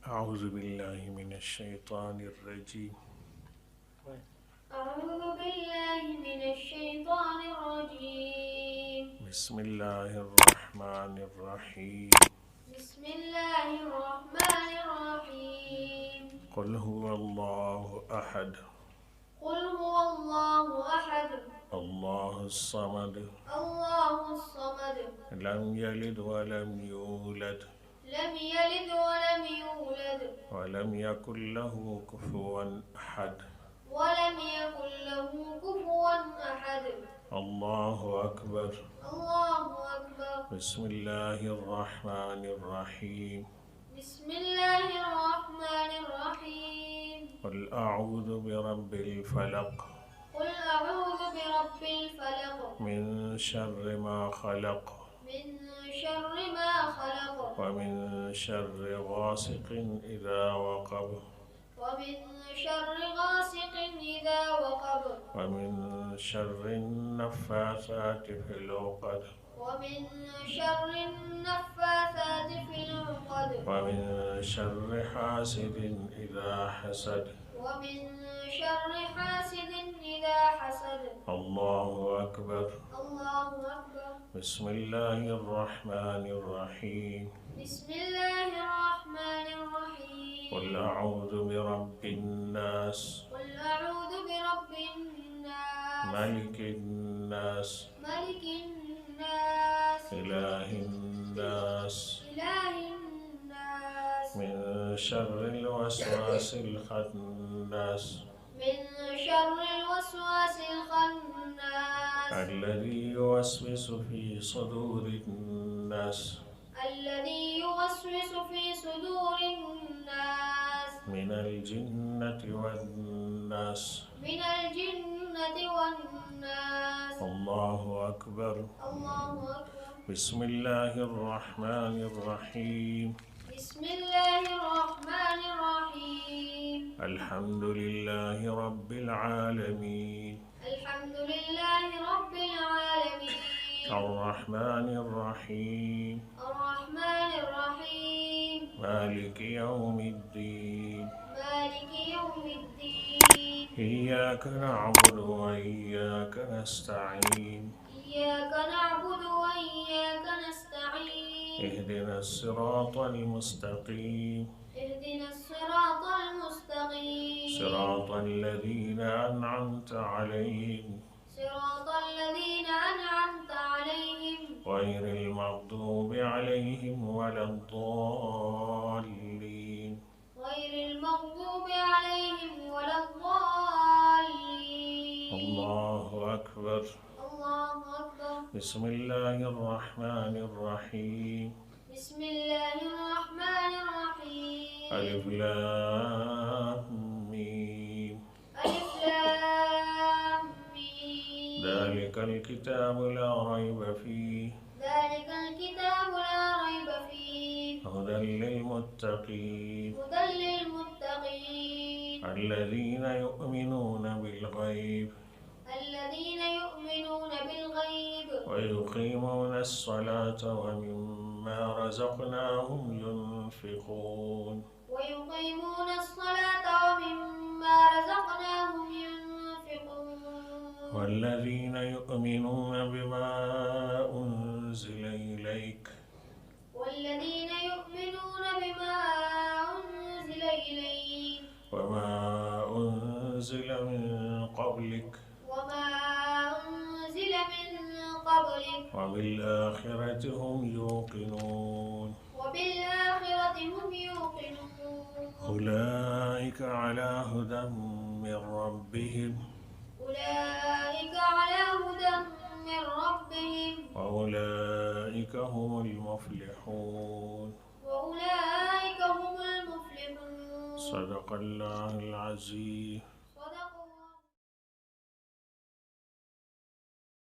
أعوذ بالله من الشيطان الرجيم. أعوذ بالله من الشيطان الرجيم. بسم الله الرحمن الرحيم. بسم الله الرحمن الرحيم. قل هو الله أحد. قل هو الله أحد. الله الصمد. الله الصمد. لم يلد ولم يولد. لم يلد ولم يولد. ولم يكن له كفوا أحد. ولم يكن له كفوا أحد. الله أكبر. الله أكبر. بسم الله الرحمن الرحيم. بسم الله الرحمن الرحيم. قل أعوذ برب الفلق. قل أعوذ برب الفلق. من شر ما خلق. من شر ما خلق. ومن شر غاسق إذا وقب. ومن شر غاسق إذا وقب. ومن شر النفاثات في العقد. ومن شر النفاثات في العقد. ومن شر حاسد إذا حسد. ومن شر حاسد إذا حسد. الله أكبر. الله أكبر. بسم الله الرحمن الرحيم. بسم الله الرحمن الرحيم. قل أعوذ برب الناس. قل أعوذ برب الناس. ملك الناس. ملك الناس. إله الناس. إله الناس. من شر الوسواس الخناس. من شر الوسواس الخناس. الذي يوسوس في صدور الناس. الذي يوسوس في صدور الناس. من الجنة والناس. من الجنة والناس. الله أكبر. الله أكبر. بسم الله الرحمن الرحيم. بسم الله الرحمن الرحيم. الحمد لله رب العالمين. الحمد لله رب العالمين. الرحمن الرحيم. الرحمن الرحيم. مالك يوم الدين. مالك يوم الدين. إياك نعبد وإياك نستعين. إياك نعبد وإياك نستعين. اهدنا الصراط المستقيم. اهدنا الصراط المستقيم. صراط الذين أنعمت عليهم. صراط الذين أنعمت عليهم. غير المغضوب عليهم ولا الضالين. غير المغضوب عليهم ولا الضالين. الله أكبر. الله أكبر. بسم الله الرحمن الرحيم. بسم الله الرحمن الرحيم. ألف لام ميم. ألف لام ميم. ذلك الكتاب لا ريب فيه. ذلك الكتاب لا ريب فيه. هدى للمتقين. هدى للمتقين. الذين يؤمنون بالغيب. الذين يؤمنون بالغيب. ويقيمون الصلاة ومما رزقناهم ينفقون. ويقيمون الصلاة ومما رزقناهم ينفقون. والذين يؤمنون بما أنزل إليك. والذين يؤمنون بما أنزل إليك. وما أنزل من قبلك. وما أنزل من قبلك. وبالآخرة هم يوقنون. وبالآخرة هم يوقنون. أولئك على هدى من ربهم. أولئك على هدى من ربهم. وأولئك هم المفلحون. وأولئك هم المفلحون. صدق الله العظيم.